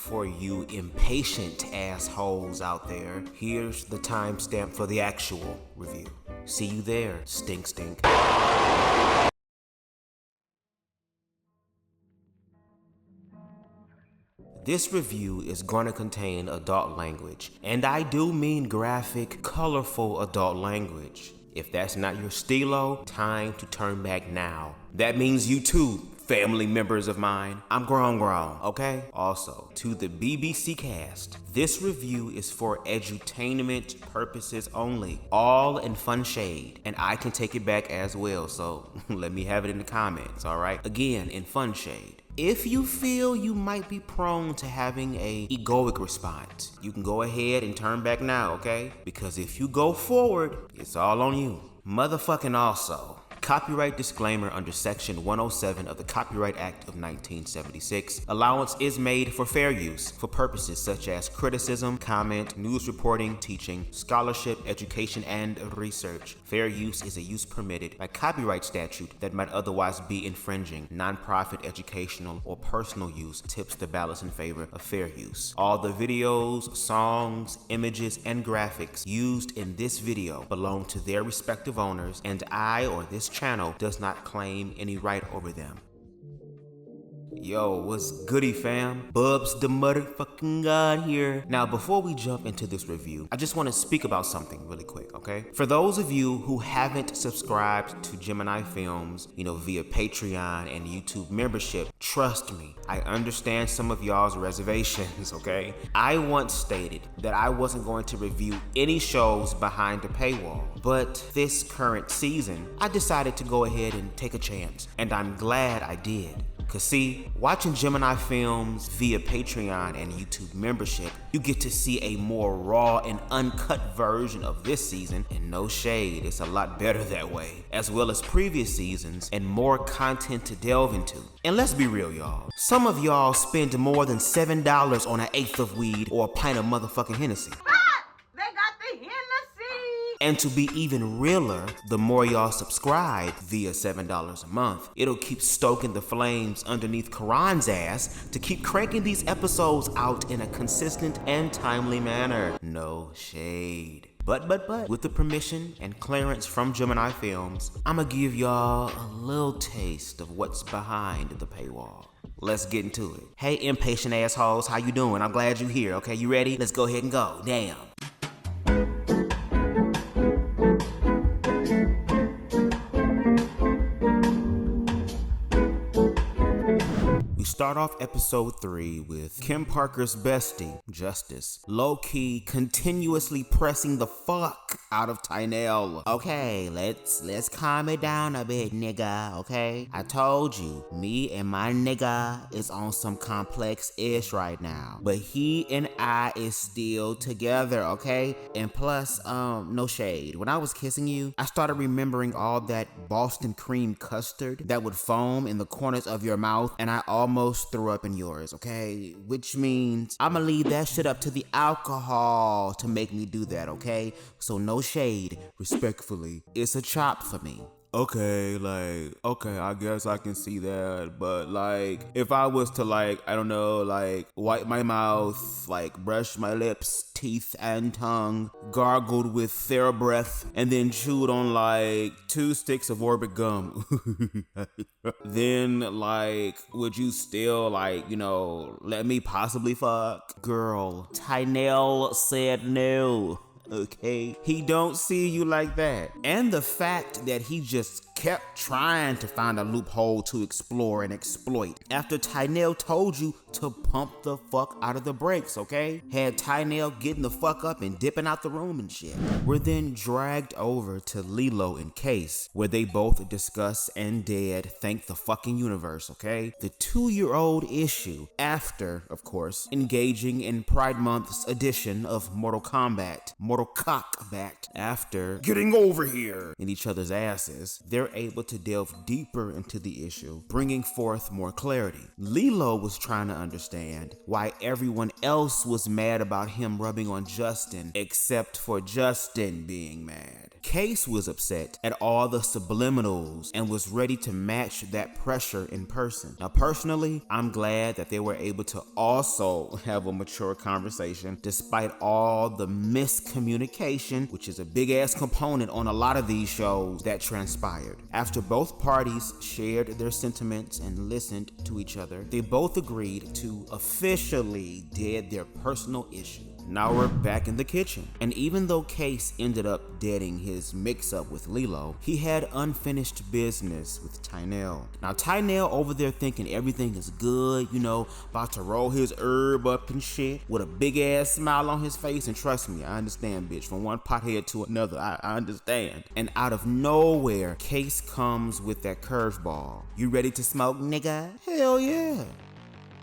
For you impatient assholes out there, here's the timestamp for the actual review. See you there, stink. This review is going to contain adult language, and I do mean graphic, colorful adult language. If that's not your stilo, time to turn back now. That means you too, family members of mine. I'm grown, okay? Also, to the BBC cast, this review is for edutainment purposes only, all in fun shade, and I can take it back as well, so let me have it in the comments, all right? Again, in fun shade. If you feel you might be prone to having a egoic response, you can go ahead and turn back now, okay? Because if you go forward, it's all on you. Motherfucking also. Copyright disclaimer under Section 107 of the Copyright Act of 1976. Allowance is made for fair use for purposes such as criticism, comment, news reporting, teaching, scholarship, education, and research. Fair use is a use permitted by copyright statute that might otherwise be infringing. Non-profit, educational, or personal use tips the balance in favor of fair use. All the videos, songs, images, and graphics used in this video belong to their respective owners, and I or this channel does not claim any right over them. Yo, what's goody fam? BubzDaGawd here. Now, before we jump into this review, I just want to speak about something really quick, okay? For those of you who haven't subscribed to Gemini Films, via Patreon and YouTube membership, trust me, I understand some of y'all's reservations, okay? I once stated that I wasn't going to review any shows behind the paywall, but this current season, I decided to go ahead and take a chance, and I'm glad I did. Cause see, watching Gemini Films via Patreon and YouTube membership, you get to see a more raw and uncut version of this season, and no shade, it's a lot better that way, as well as previous seasons and more content to delve into. And let's be real, y'all. Some of y'all spend more than $7 on an eighth of weed or a pint of motherfucking Hennessy. And to be even realer, the more y'all subscribe via $7 a month, it'll keep stoking the flames underneath Karan's ass to keep cranking these episodes out in a consistent and timely manner. No shade. But, with the permission and clearance from Gemini Films, I'ma give y'all a little taste of what's behind the paywall. Let's get into it. Hey, impatient assholes, how you doing? I'm glad you're here, okay? You ready? Let's go ahead and go. Damn. Start off episode 3 with Kim Parker's bestie, Justice, low-key continuously pressing the fuck out of Tynell. Okay, let's calm it down a bit, nigga, okay? I told you, me and my nigga is on some complex ish right now, but he and I is still together, okay? And plus, no shade, when I was kissing you, I started remembering all that Boston cream custard that would foam in the corners of your mouth, and I almost threw up in yours, okay? Which means I'ma leave that shit up to the alcohol to make me do that, okay? So no shade, respectfully. It's a chop for me. Okay, I guess I can see that, but if I was to I don't know, wipe my mouth, brush my lips, teeth, and tongue, gargled with TheraBreath, and then chewed on 2 sticks of Orbit gum, then would you still let me possibly fuck? Girl, Tynell said no. Okay, he don't see you like that. And the fact that he just kept trying to find a loophole to explore and exploit after Tynell told you to pump the fuck out of the brakes, okay? Had Tynell getting the fuck up and dipping out the room and shit. We're then dragged over to Lilo and Case, where they both discuss and dead thank the fucking universe, okay? The 2-year-old issue after, of course, engaging in Pride Month's edition of Mortal Kombat, Mortal Cockbat, after getting over here in each other's asses. Their they're able to delve deeper into the issue, bringing forth more clarity. Lilo was trying to understand why everyone else was mad about him rubbing on Justin, except for Justin being mad. Case was upset at all the subliminals and was ready to match that pressure in person. Now, personally, I'm glad that they were able to also have a mature conversation despite all the miscommunication, which is a big ass component on a lot of these shows, that transpired. After both parties shared their sentiments and listened to each other, they both agreed to officially dead their personal issue. Now we're back in the kitchen, and even though Case ended up deading his mix-up with Lilo, he had unfinished business with Tynell. Now Tynell over there thinking everything is good, you know, about to roll his herb up and shit, with a big ass smile on his face, and trust me, I understand, bitch, from one pothead to another, I understand. And out of nowhere, Case comes with that curveball. You ready to smoke, nigga? Hell yeah.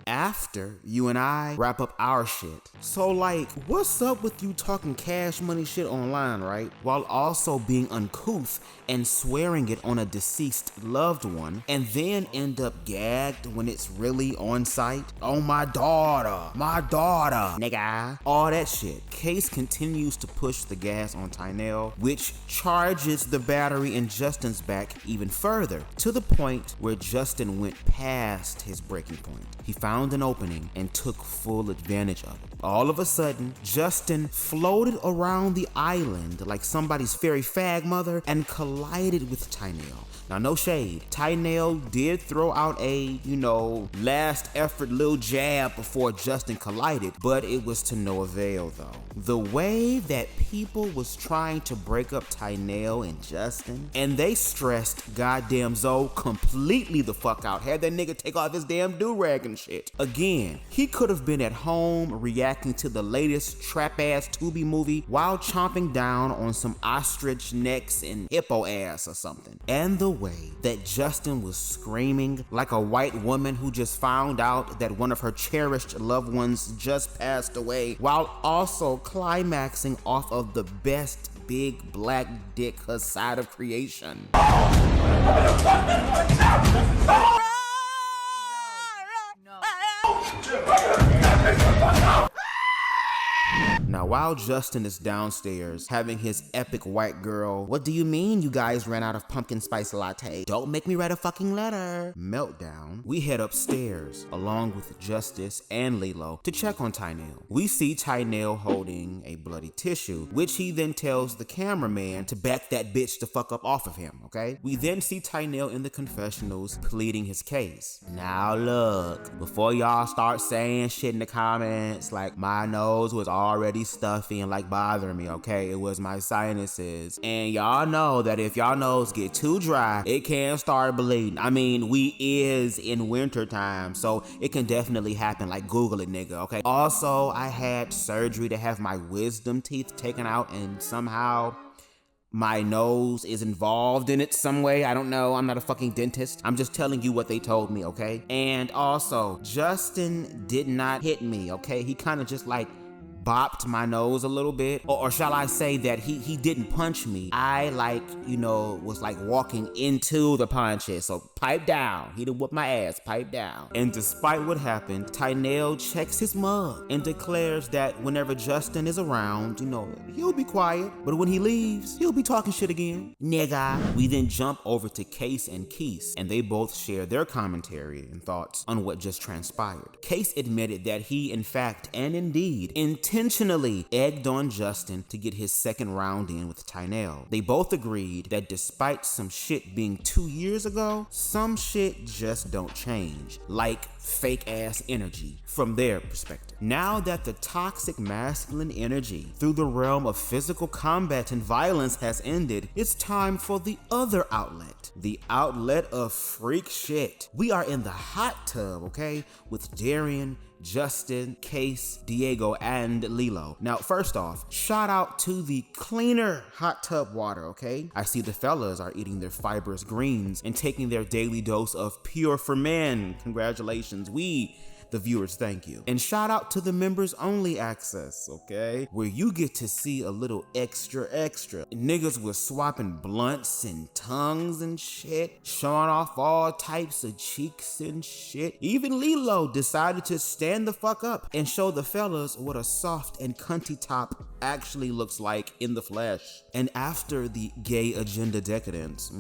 After you and I wrap up our shit. So like, what's up with you talking cash money shit online, right? While also being uncouth and swearing it on a deceased loved one, and then end up gagged when it's really on site? Oh, my daughter, nigga. All that shit. Case continues to push the gas on Tynell, which charges the battery in Justin's back even further, to the point where Justin went past his breaking point. He found an opening and took full advantage of it. All of a sudden, Justin floated around the island like somebody's fairy fag mother and collided with Tynell. Now, no shade, Tynell did throw out a, last effort little jab before Justin collided, but it was to no avail though. The way that people was trying to break up Tynell and Justin, and they stressed goddamn Zoe completely the fuck out, had that nigga take off his damn do-rag and shit. Again, he could have been at home reacting to the latest trap-ass Tubi movie while chomping down on some ostrich necks and hippo ass or something. And the way that Justin was screaming like a white woman who just found out that one of her cherished loved ones just passed away, while also climaxing off of the best big black dick her side of creation. Now, while Justin is downstairs having his epic white girl, what do you mean you guys ran out of pumpkin spice latte? Don't make me write a fucking letter meltdown, we head upstairs along with Justice and Lilo to check on Tynell. We see Tynell holding a bloody tissue, which he then tells the cameraman to back that bitch the fuck up off of him, okay? We then see Tynell in the confessionals pleading his case. Now look, before y'all start saying shit in the comments like my nose was already stuffy and like bothering me, okay? It was my sinuses. And y'all know that if y'all nose get too dry, it can start bleeding. I mean, we is in winter time, so it can definitely happen. Like, Google it, nigga, okay? Also, I had surgery to have my wisdom teeth taken out, and somehow my nose is involved in it some way. I don't know. I'm not a fucking dentist. I'm just telling you what they told me, okay? And also, Justin did not hit me, okay? He kind of just like bopped my nose a little bit, or shall I say that he didn't punch me. I was like walking into the punches, so pipe down. He done whooped my ass, pipe down. And despite what happened, Tynell checks his mug and declares that whenever Justin is around, he'll be quiet, but when he leaves, he'll be talking shit again. Nigga. We then jump over to Case and Keese, and they both share their commentary and thoughts on what just transpired. Case admitted that he, in fact, and indeed, intentionally egged on Justin to get his second round in with Tynell. They both agreed that despite some shit being 2 years ago, some shit just don't change, like fake ass energy from their perspective. Now that the toxic masculine energy through the realm of physical combat and violence has ended, it's time for the other outlet. The outlet of freak shit. We are in the hot tub, okay, with Darian, Justin, Case, Diego, and Lilo. Now, first off, shout out to the cleaner hot tub water, okay? I see the fellas are eating their fibrous greens and taking their daily dose of pure for men. Congratulations. sessions. We, the viewers, thank you. And shout out to the members only access, okay? Where you get to see a little extra. Niggas was swapping blunts and tongues and shit, showing off all types of cheeks and shit. Even Lilo decided to stand the fuck up and show the fellas what a soft and cunty top actually looks like in the flesh. And after the gay agenda decadence,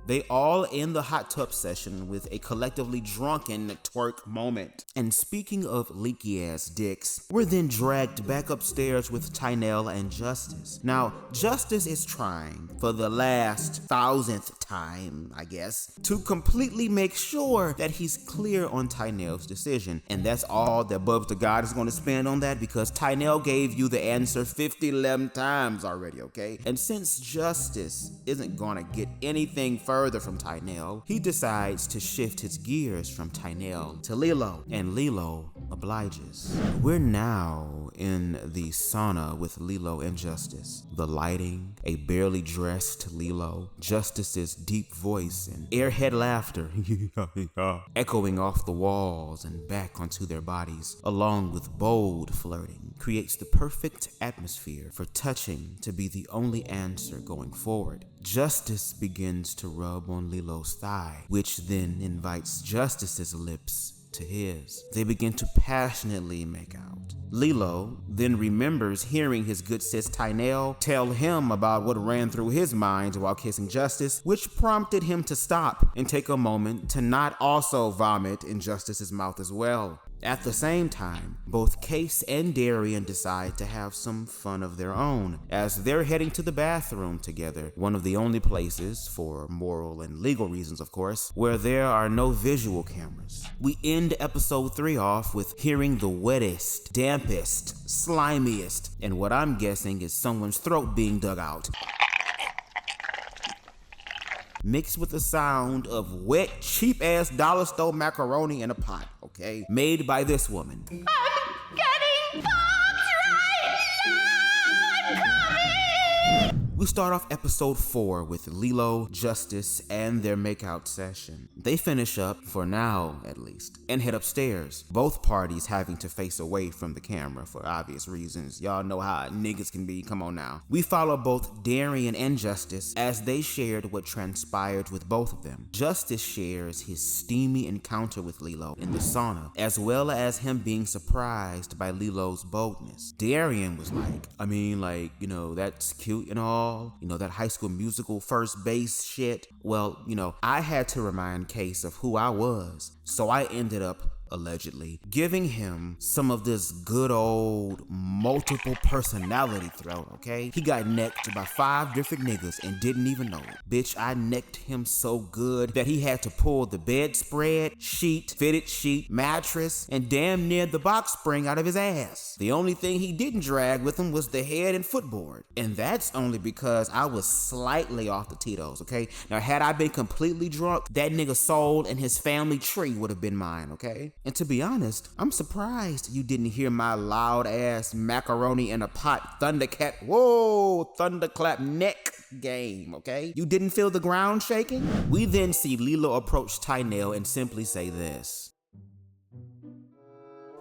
they all end the hot tub session with a collectively drunken twerk moment. And speaking of leaky ass dicks, we're then dragged back upstairs with Tynell and Justice. Now, Justice is trying for the last 1000th time, I guess, to completely make sure that he's clear on Tynell's decision. And that's all that BubzDaGawd is going to spend on that, because Tynell gave you the answer 11 times already, okay? And since Justice isn't gonna get anything further from Tynell, he decides to shift his gears from Tynell to Lilo, and Lilo obliges. We're now in the sauna with Lilo and Justice. The lighting, a barely dressed Lilo, Justice's deep voice and airhead laughter echoing off the walls and back onto their bodies, along with bold flirting, creates the perfect atmosphere for touching to be the only answer going forward. Justice begins to rub on Lilo's thigh, which then invites Justice's lips to his. They begin to passionately make out. Lilo then remembers hearing his good sis Tynell tell him about what ran through his mind while kissing Justice, which prompted him to stop and take a moment to not also vomit in Justice's mouth as well. At the same time, both Case and Darian decide to have some fun of their own as they're heading to the bathroom together, one of the only places, for moral and legal reasons of course, where there are no visual cameras. We end episode 3 off with hearing the wettest, dampest, slimiest, and what I'm guessing is someone's throat being dug out, mixed with the sound of wet, cheap-ass dollar store macaroni in a pot, okay? Made by this woman. I'm getting popped right now! I'm coming! We start off episode 4 with Lilo, Justice, and their makeout session. They finish up, for now at least, and head upstairs, both parties having to face away from the camera for obvious reasons. Y'all know how niggas can be, come on now. We follow both Darian and Justice as they shared what transpired with both of them. Justice shares his steamy encounter with Lilo in the sauna, as well as him being surprised by Lilo's boldness. Darian was like, that's cute and all, that High School Musical first base shit. Well, I had to remind Case of who I was, so I ended up allegedly giving him some of this good old multiple personality throat, okay? He got necked by 5 different niggas and didn't even know it. Bitch, I necked him so good that he had to pull the bedspread, fitted sheet, mattress, and damn near the box spring out of his ass. The only thing he didn't drag with him was the head and footboard. And that's only because I was slightly off the Tito's, okay? Now, had I been completely drunk, that nigga's soul and his family tree would have been mine, okay? And to be honest, I'm surprised you didn't hear my loud ass macaroni in a pot thunderclap neck game, okay? You didn't feel the ground shaking? We then see Lilo approach Tynell and simply say this.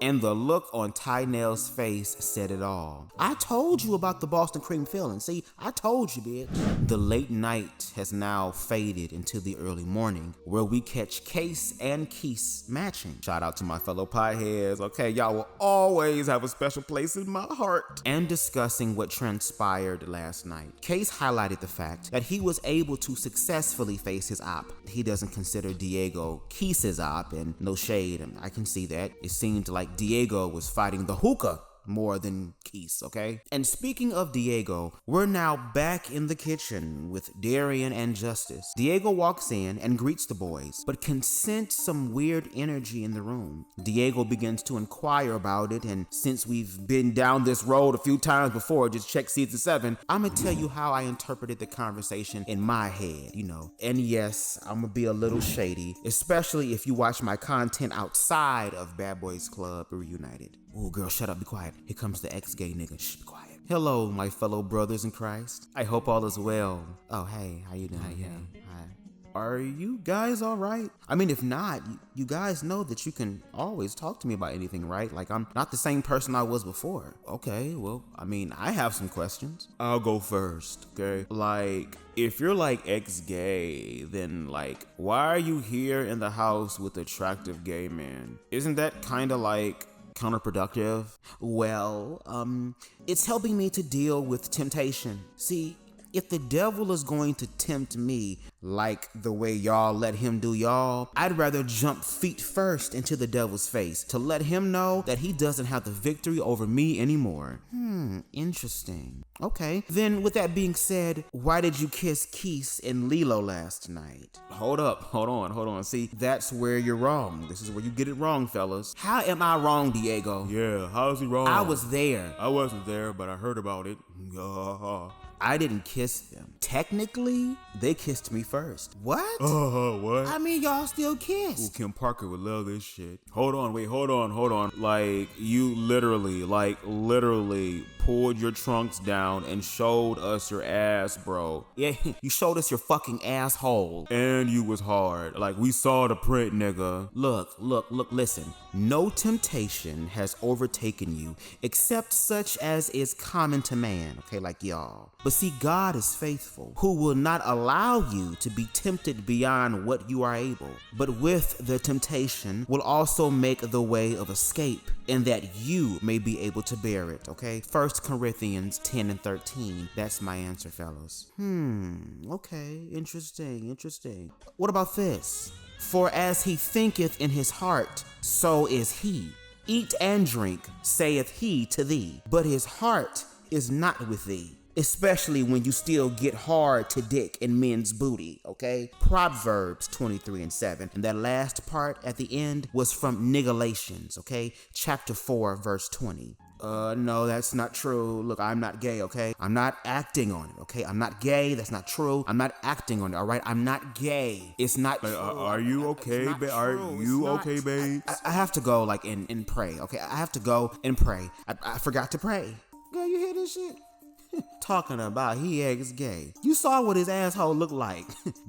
And the look on Tynell's face said it all. I told you about the Boston cream filling. See, I told you, bitch. The late night has now faded into the early morning, where we catch Case and Keese matching. Shout out to my fellow pieheads, okay? Y'all will always have a special place in my heart. And discussing what transpired last night. Case highlighted the fact that he was able to successfully face his op. He doesn't consider Diego Keese's op, and no shade, and I can see that. It seemed like Diego was fighting the hookah more than Keese, okay? And speaking of Diego, we're now back in the kitchen with Darian and Justice. Diego walks in and greets the boys, but can sense some weird energy in the room. Diego begins to inquire about it, and since we've been down this road a few times before, just check season 7, I'm gonna tell you how I interpreted the conversation in my head, And yes, I'm gonna be a little shady, especially if you watch my content outside of Bad Boys Club Reunited. Oh, girl, shut up, be quiet. Here comes the ex-gay nigga. Shh, be quiet. Hello, my fellow brothers in Christ. I hope all is well. Oh, hey, how you doing? Hi. are you guys all right? I mean, if not, you guys know that you can always talk to me about anything, right? Like, I'm not the same person I was before. Okay, well, I mean, I have some questions. I'll go first, okay? Like, if you're like ex-gay, then like, why are you here in the house with attractive gay men? Isn't that kind of like counterproductive? Well, it's helping me to deal with temptation. See, if the devil is going to tempt me like the way y'all let him do y'all, I'd rather jump feet first into the devil's face to let him know that he doesn't have the victory over me anymore. Interesting. Okay, then with that being said, why did you kiss Keith and Lilo last night? Hold on. See, that's where you're wrong. This is where you get it wrong, fellas. How am I wrong, Diego? Yeah, how's he wrong? I was there. I wasn't there, but I heard about it. I didn't kiss them. Technically, they kissed me first. What? What? I mean, y'all still Ooh, kissed. Kim Parker would love this shit. Hold on. Like, you literally pulled your trunks down and showed us your ass, bro. Yeah, you showed us your fucking asshole. And you was hard. Like, we saw the print, nigga. Look, listen. No temptation has overtaken you except such as is common to man, okay, like y'all. But see, God is faithful, who will not allow you to be tempted beyond what you are able, but with the temptation will also make the way of escape, and that you may be able to bear it, okay? 1 Corinthians 10 and 13. That's my answer, fellas. Okay, interesting. What about this? For as he thinketh in his heart, so is he. Eat and drink, saith he to thee, but his heart is not with thee. Especially when you still get hard to dick in men's booty, okay? Proverbs 23 and 7. And that last part at the end was from Nigalations, okay? Chapter 4, verse 20. No, that's not true. Look, I'm not gay, okay? I'm not acting on it, okay? I'm not gay. That's not true. I'm not acting on it, all right? I'm not gay. It's not true. Are you okay, babe? Are you okay, babe? I have to go, like, and pray, okay? I have to go and pray. I forgot to pray. Girl, you hear this shit? Talking about he ex-gay. You saw what his asshole looked like.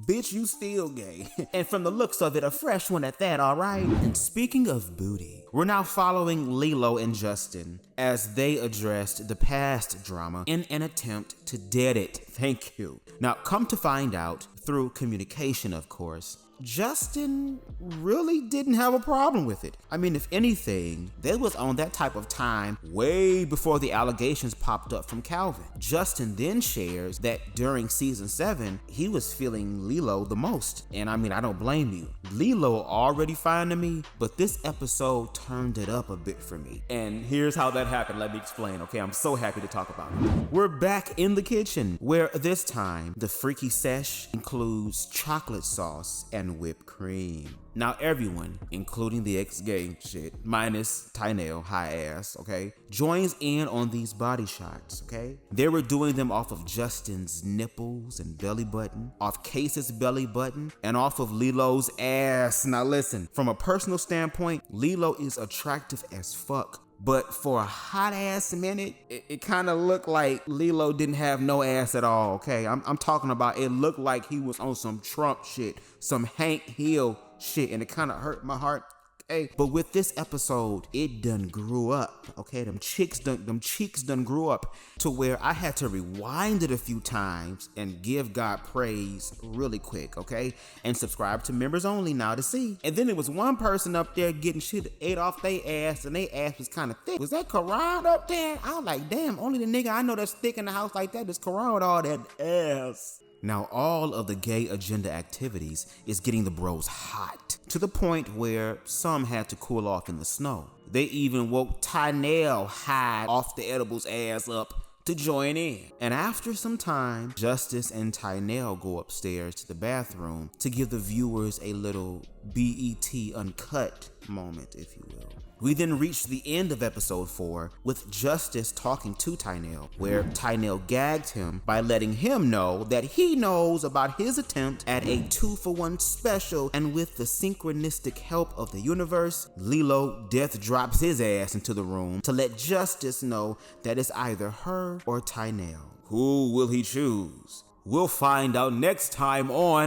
Bitch, you still gay. And from the looks of it, a fresh one at that, alright? And speaking of booty, we're now following Lilo and Justin as they addressed the past drama in an attempt to dead it. Thank you. Now, come to find out, through communication, of course, Justin really didn't have a problem with it. I mean, if anything, they was on that type of time way before the allegations popped up from Calvin. Justin then shares that during season 7, he was feeling Lilo the most. And I mean, I don't blame you. Lilo already fine to me, but this episode turned it up a bit for me. And here's how that happened. Let me explain, okay? I'm so happy to talk about it. We're back in the kitchen, where this time the freaky sesh includes chocolate sauce and whipped cream. Now everyone, including the ex-gay shit, minus Tynell, high ass, okay, joins in on these body shots, okay? They were doing them off of Justin's nipples and belly button, off Case's belly button, and off of Lilo's ass. Now listen, from a personal standpoint, Lilo is attractive as fuck. But for a hot ass minute, it kind of looked like Lilo didn't have no ass at all, okay? I'm talking about, it looked like he was on some Trump shit, some Hank Hill shit, and it kind of hurt my heart. Okay, but with this episode, it done grew up, okay? Them cheeks done grew up to where I had to rewind it a few times and give God praise really quick, okay? And subscribe to members only now to see. And then there was one person up there getting shit ate off their ass, and their ass was kind of thick. Was that Karan up there? I was like, damn, only the nigga I know that's thick in the house like that is Karan with all that ass. Now, all of the gay agenda activities is getting the bros hot, to the point where some had to cool off in the snow. They even woke Tynell high off the edibles ass up to join in. And after some time, Justice and Tynell go upstairs to the bathroom to give the viewers a little BET uncut moment, if you will. We then reach the end of episode 4 with Justice talking to Tynell, where Tynell gagged him by letting him know that he knows about his attempt at a 2-for-1 special, and with the synchronistic help of the universe, Lilo death drops his ass into the room to let Justice know that it's either her or Tynell. Who will he choose? We'll find out next time on